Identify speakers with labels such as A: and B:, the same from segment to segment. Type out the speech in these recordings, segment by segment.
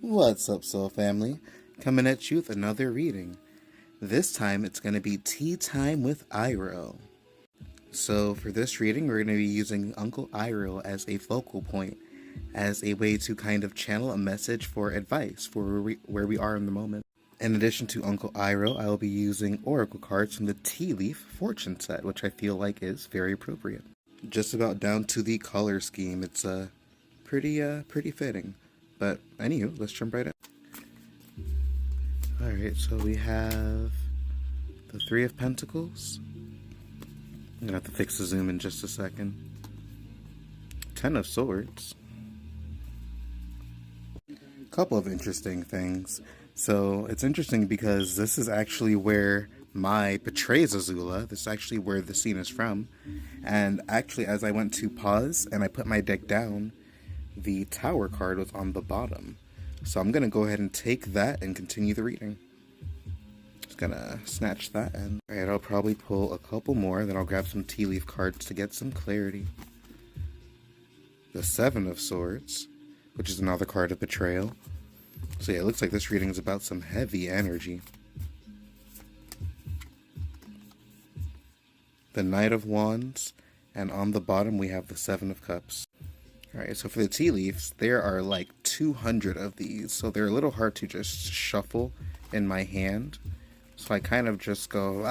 A: What's up, Soul Family? Coming at you with another reading. This time it's going to be Tea Time with Iroh. So, for this reading, we're going to be using Uncle Iroh as a focal point, as a way to kind of channel a message for advice for where we are in the moment. In addition to Uncle Iroh, I will be using oracle cards from the Tea Leaf Fortune set, which I feel like is very appropriate. Just about down to the color scheme, it's pretty fitting. But anywho, let's jump right in. Alright, so we have the Three of Pentacles. I'm gonna have to fix the zoom in just a second. Ten of Swords. Couple of interesting things. So it's interesting because this is actually where my betrays Azula. This is actually where the scene is from. And actually, as I went to pause and I put my deck down, the Tower card was on the bottom. So I'm going to go ahead and take that and continue the reading. Just going to snatch that in. Alright, I'll probably pull a couple more, then I'll grab some tea leaf cards to get some clarity. The Seven of Swords, which is another card of betrayal. So yeah, it looks like this reading is about some heavy energy. The Knight of Wands, and on the bottom we have the Seven of Cups. Alright, so for the tea leaves, there are like 200 of these, so they're a little hard to just shuffle in my hand. So I kind of just go,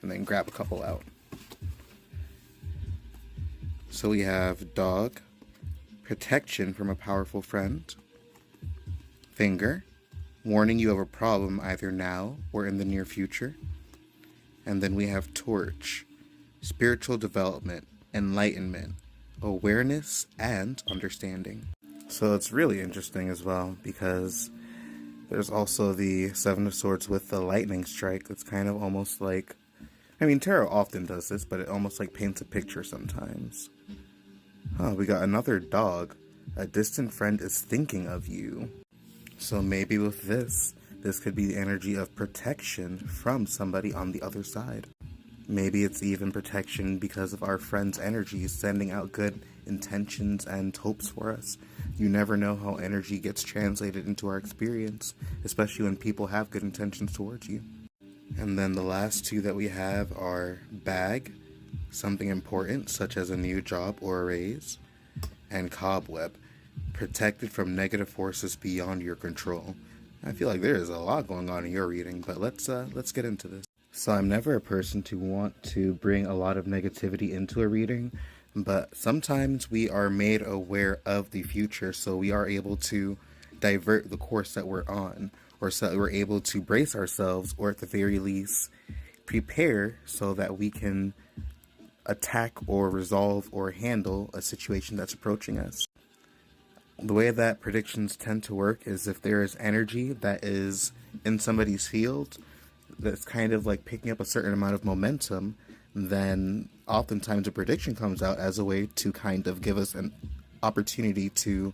A: and then grab a couple out. So we have Dog, Protection from a Powerful Friend, Finger, warning you of a problem either now or in the near future. And then we have Torch, Spiritual Development, Enlightenment, Awareness, and Understanding. So it's really interesting as well because there's also the Seven of Swords with the Lightning Strike. It's kind of almost like, I mean, tarot often does this, but it almost like paints a picture sometimes. We got another Dog. A distant friend is thinking of you. So maybe with this could be the energy of protection from somebody on the other side. Maybe it's even protection because of our friend's energy sending out good intentions and hopes for us. You never know how energy gets translated into our experience, especially when people have good intentions towards you. And then the last two that we have are Bag, something important such as a new job or a raise, and Cobweb, protected from negative forces beyond your control. I feel like there is a lot going on in your reading, but let's get into this. So I'm never a person to want to bring a lot of negativity into a reading, but sometimes we are made aware of the future, so we are able to divert the course that we're on, or so we're able to brace ourselves, or at the very least, prepare so that we can attack or resolve or handle a situation that's approaching us. The way that predictions tend to work is if there is energy that is in somebody's field that's kind of like picking up a certain amount of momentum, then oftentimes a prediction comes out as a way to kind of give us an opportunity to,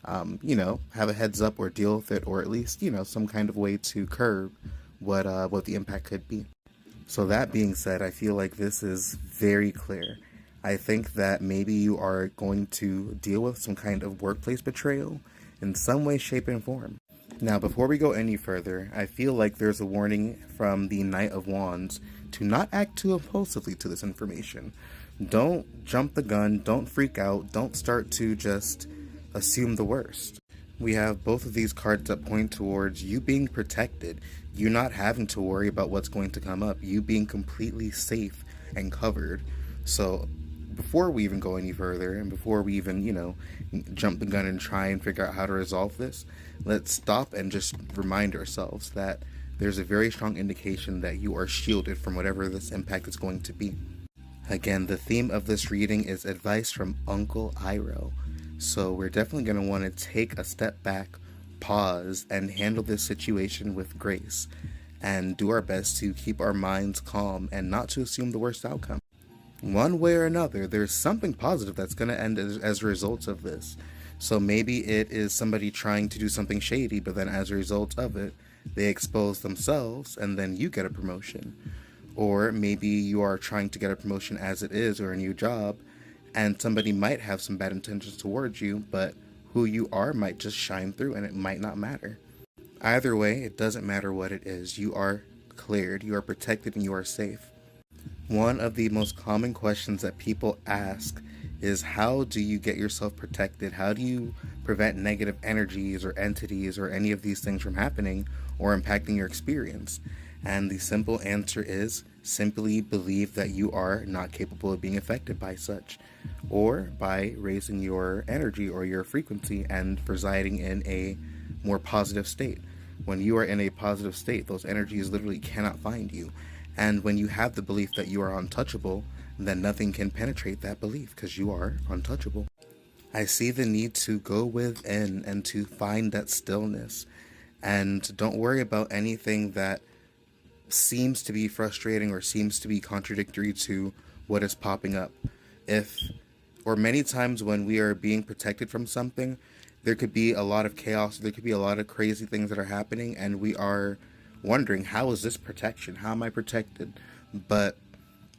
A: have a heads up or deal with it, or at least, some kind of way to curb what the impact could be. So that being said, I feel like this is very clear. I think that maybe you are going to deal with some kind of workplace betrayal in some way, shape, and form. Now, before we go any further, I feel like there's a warning from the Knight of Wands to not act too impulsively to this information. Don't jump the gun, don't freak out, don't start to just assume the worst. We have both of these cards that point towards you being protected, you not having to worry about what's going to come up, you being completely safe and covered. So before we even go any further, and before we even, jump the gun and try and figure out how to resolve this, let's stop and just remind ourselves that there's a very strong indication that you are shielded from whatever this impact is going to be. Again, the theme of this reading is advice from Uncle Iroh. So we're definitely going to want to take a step back, pause, and handle this situation with grace, and do our best to keep our minds calm and not to assume the worst outcome. One way or another, there's something positive that's going to end as a result of this. So maybe it is somebody trying to do something shady, but then as a result of it, they expose themselves and then you get a promotion. Or maybe you are trying to get a promotion as it is, or a new job, and somebody might have some bad intentions towards you, but who you are might just shine through and it might not matter. Either way, it doesn't matter what it is. You are cleared, you are protected, and you are safe. One of the most common questions that people ask is, how do you get yourself protected? How do you prevent negative energies or entities or any of these things from happening or impacting your experience? And the simple answer is simply believe that you are not capable of being affected by such, or by raising your energy or your frequency and residing in a more positive state. When you are in a positive state, those energies literally cannot find you. And when you have the belief that you are untouchable, then nothing can penetrate that belief because you are untouchable. I see the need to go within and to find that stillness. And don't worry about anything that seems to be frustrating or seems to be contradictory to what is popping up. Many times when we are being protected from something, there could be a lot of chaos, there could be a lot of crazy things that are happening, and we are wondering, how is this protection? How am I protected? But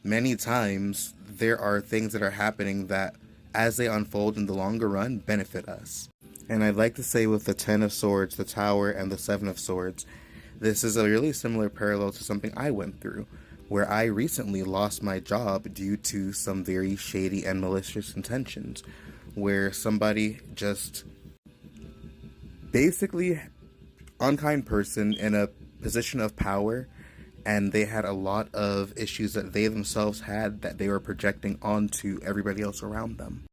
A: many times there are things that are happening that, as they unfold in the longer run, benefit us. And I'd like to say with the 10 of Swords, the Tower, and the 7 of Swords, this is a really similar parallel to something I went through, where I recently lost my job due to some very shady and malicious intentions, where somebody just basically unkind person in a position of power, and they had a lot of issues that they themselves had that they were projecting onto everybody else around them.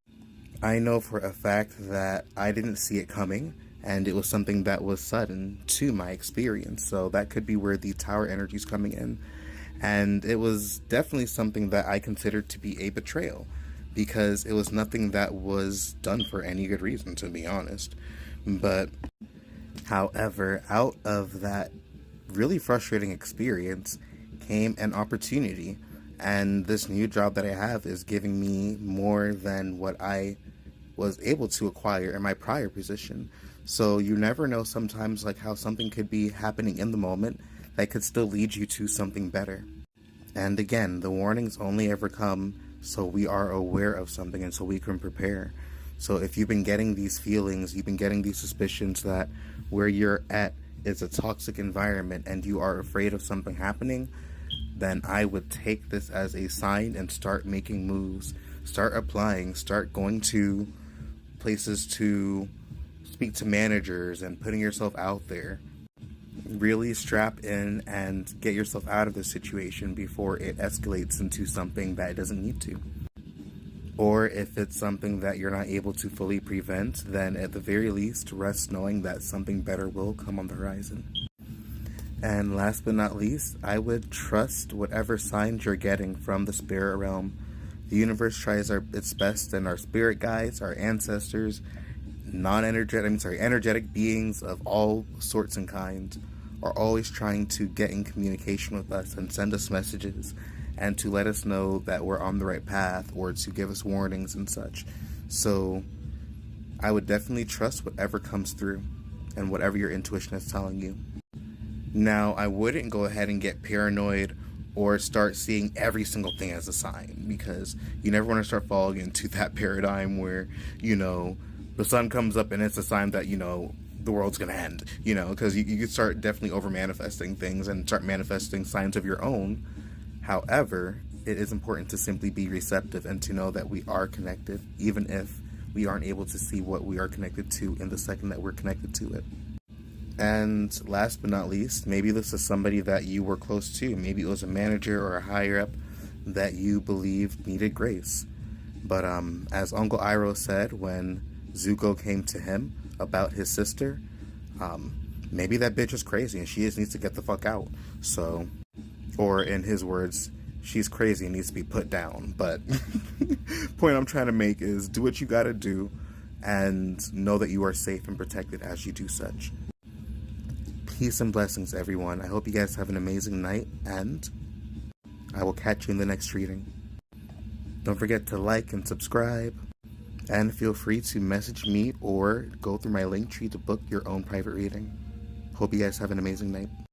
A: I know for a fact that I didn't see it coming, and it was something that was sudden to my experience, so that could be where the Tower energy is coming in. And it was definitely something that I considered to be a betrayal, because it was nothing that was done for any good reason, to be honest. But however, out of that really frustrating experience came an opportunity, and this new job that I have is giving me more than what I was able to acquire in my prior position. So you never know sometimes, like, how something could be happening in the moment that could still lead you to something better. And again, the warnings only ever come so we are aware of something and so we can prepare. So if you've been getting these feelings, you've been getting these suspicions that where you're at is a toxic environment and you are afraid of something happening, then I would take this as a sign and start making moves. Start applying, start going to places to speak to managers and putting yourself out there. Really strap in and get yourself out of the situation before it escalates into something that it doesn't need to. Or if it's something that you're not able to fully prevent, then at the very least, rest knowing that something better will come on the horizon. And last but not least, I would trust whatever signs you're getting from the spirit realm. The universe tries its best, and our spirit guides, our ancestors, energetic beings of all sorts and kinds are always trying to get in communication with us and send us messages and to let us know that we're on the right path or to give us warnings and such. So I would definitely trust whatever comes through and whatever your intuition is telling you. Now, I wouldn't go ahead and get paranoid or start seeing every single thing as a sign, because you never want to start falling into that paradigm where, the sun comes up and it's a sign that, the world's going to end, because you could start definitely over manifesting things and start manifesting signs of your own. However, it is important to simply be receptive and to know that we are connected, even if we aren't able to see what we are connected to in the second that we're connected to it. And last but not least, maybe this is somebody that you were close to. Maybe it was a manager or a higher up that you believed needed grace. But as Uncle Iroh said when Zuko came to him about his sister, maybe that bitch is crazy and she just needs to get the fuck out. So, or in his words, she's crazy and needs to be put down. But point I'm trying to make is do what you gotta do and know that you are safe and protected as you do such. Peace and blessings, everyone. I hope you guys have an amazing night, and I will catch you in the next reading. Don't forget to like and subscribe, and feel free to message me or go through my link tree to book your own private reading. Hope you guys have an amazing night.